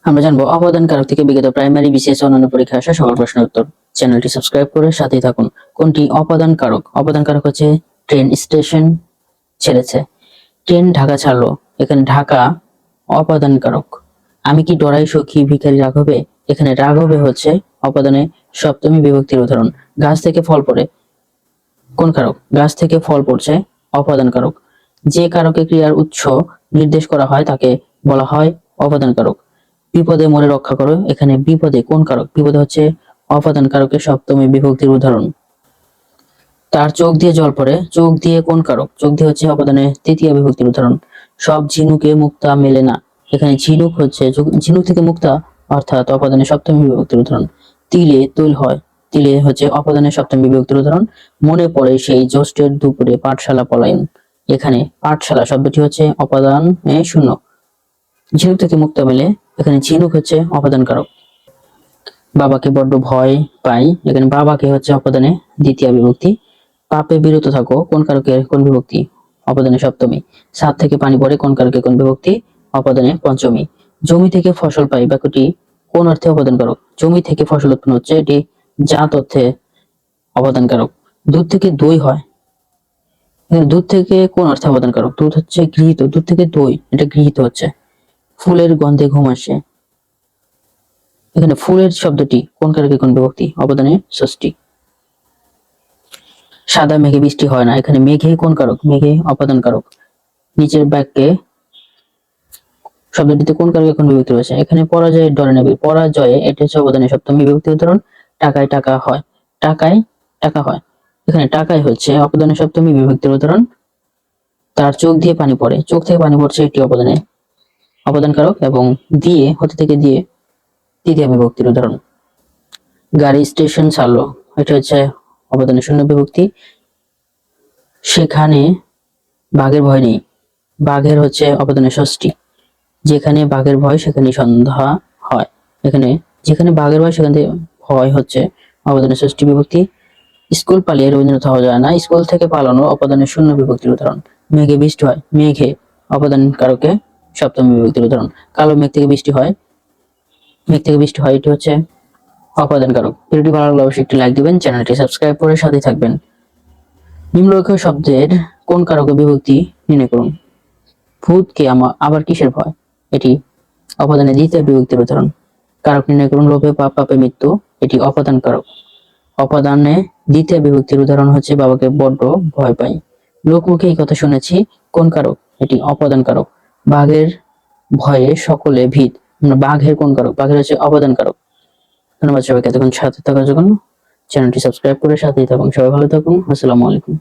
আমরা জানবো অবদান কারক থেকে বিগত প্রাইমারি, বিসিএস ও অন্যান্য পরীক্ষায় আসা সকল প্রশ্নের উত্তর। চ্যানেলটি সাবস্ক্রাইব করে সাথেই থাকুন। কোনটি অবদান কারক? অবদান কারক হচ্ছে ট্রেন স্টেশন ছেড়েছে, ট্রেন ঢাকা ছাড়লো, এখানে ঢাকা অবদান কারক। আমি কি ডরাই সখী ভিখারি রাঘবে, এখানে রাঘবে হচ্ছে অবদানে সপ্তমী বিভক্তির উদাহরণ। গাছ থেকে ফল পড়ে, কোন কারক? গাছ থেকে ফল পড়ছে, অবদান কারক। যে কারকে ক্রিয়ার উৎস নির্দেশ করা হয় তাকে বলা হয় অবদান কারক। বিপদে মোরে রক্ষা করো, এখানে বিপদে কোন কারক? বিপদে হচ্ছে অবদান কারকের সপ্তমী বিভক্তির উদাহরণ। তার চোখ দিয়ে জল পড়ে, চোখ দিয়ে কোন কারক? চোখ দিয়ে হচ্ছে অবদানের তৃতীয় বিভক্তির উদাহরণ। সব ঝিনুকে মুক্তা মেলে না, এখানে ঝিনুক হচ্ছে ঝিনুক থেকে মুক্তা অর্থাৎ অবদানের সপ্তমী বিভক্তির উদাহরণ। তিলে তৈল হয়, তিলে হচ্ছে অবদানের সপ্তমী বিভক্তির উদাহরণ। মনে পড়ে সেই জ্যৈষ্ঠের দুপুরে পাঠশালা পলায়ন, এখানে পাঠশালা শব্দটি হচ্ছে অবদান শূন্য। ঝিনুক থেকে মুক্তা মেলে, এখানে ঝিনুক হচ্ছে অবদান কারক। বাবাকে বড্ড ভয় পাই, এখানে বাবাকে হচ্ছে অবদানে দ্বিতীয় বিভক্তি। পাপে বিরত থাকো, কোন কারকের কোন বিভক্তি? অবদানে সপ্তমী। ছাদ থেকে পানি পড়ে, কোন কারকের কোন বিভক্তি? অবদানে পঞ্চমী। জমি থেকে ফসল পাই বাক্যটি কোন অর্থে অবদান কারক? জমি থেকে ফসল উৎপন্ন হচ্ছে, এটি জাত অর্থে অবদান কারক। দুধ থেকে দই হয়, দুধ থেকে কোন অর্থে অবদান কারক? দুধ হচ্ছে গৃহীত, দুধ থেকে দই এটা গৃহীত হচ্ছে। ফুলের গন্ধে ঘুম আসে, এখানে ফুলের শব্দটি কোন কারকে কোন বিভক্তি? অবদানে ষষ্ঠী। সাদা মেঘে বৃষ্টি হয় না, এখানে মেঘে কোন কারক? মেঘে অবদান কারক। নিচের বাক্যে শব্দটিতে কোন কারকে কোন বিভক্তি রয়েছে? এখানে পরাজয়ের ডরে নেবে, পরাজয়ে এটা হচ্ছে অবদানের সপ্তমী বিভক্তি উদাহরণ। টাকায় টাকা হয়, টাকায় টাকা হয়, এখানে টাকায় হচ্ছে অবদানের সপ্তমী বিভক্তির উদাহরণ। তার চোখ দিয়ে পানি পড়ে, চোখ থেকে পানি পড়ছে এটি অবদান কারক এবং দিয়ে হতে থেকে দিয়ে তৃতীয় বিভক্তির উদাহরণ। গাড়ি স্টেশন ছাড়লো, এটা হচ্ছে অবদানের শূন্য বিভক্তি। সেখানে বাঘের ভয় নেই, বাঘের হচ্ছে অবদানের ষষ্ঠী। যেখানে বাঘের ভয় সেখানে সন্ধ্যা হয়, এখানে যেখানে বাঘের ভয় সেখানে ভয় হচ্ছে অবদানের ষষ্ঠী বিভক্তি। স্কুল পালিয়ে রবীন্দ্রনাথ হওয়া যায় না, স্কুল থেকে পালানো অবদানের শূন্য বিভক্তির উদাহরণ। মেঘে বৃষ্টি হয়, মেঘে অবদান কারকে সপ্তমী বিভক্তির উদাহরণ। কালো মেঘ থেকে বৃষ্টি হয়, মেঘ থেকে বৃষ্টি হয় এটি হচ্ছে অবদান কারক। ভিডিওটি ভালো লাগলে অবশ্যই একটি লাইক দিবেন, চ্যানেলটি সাবস্ক্রাইব করে সাথে থাকবেন। নিম্নলিখিত শব্দের কোন কারকে বিভক্তি নির্ণয় করুন। ভূতকে আবার কিসের ভয়, এটি অবদানের দ্বিতীয় বিভক্তির উদাহরণ। কারক নির্ণয় করুন। লোভে পাপ, পাপে মৃত্যু, এটি অপদান কারক। অপদানে দ্বিতীয় বিভক্তির উদাহরণ হচ্ছে বাবাকে বড্ড ভয় পাই। লোকমুখে এই কথা শুনেছি, কোন কারক? এটি অপদান কারক। বাঘের ভয়ে সকলে ভীত, বাঘের কোন কারক? বাঘের হচ্ছে অবদান কারক। ধন্যবাদ সবাইকে এতক্ষণ সাথে থাকার জন্য। চ্যানেলটি সাবস্ক্রাইব করে সাথেই থাকুন। সবাই ভালো থাকুন। আসসালামু আলাইকুম।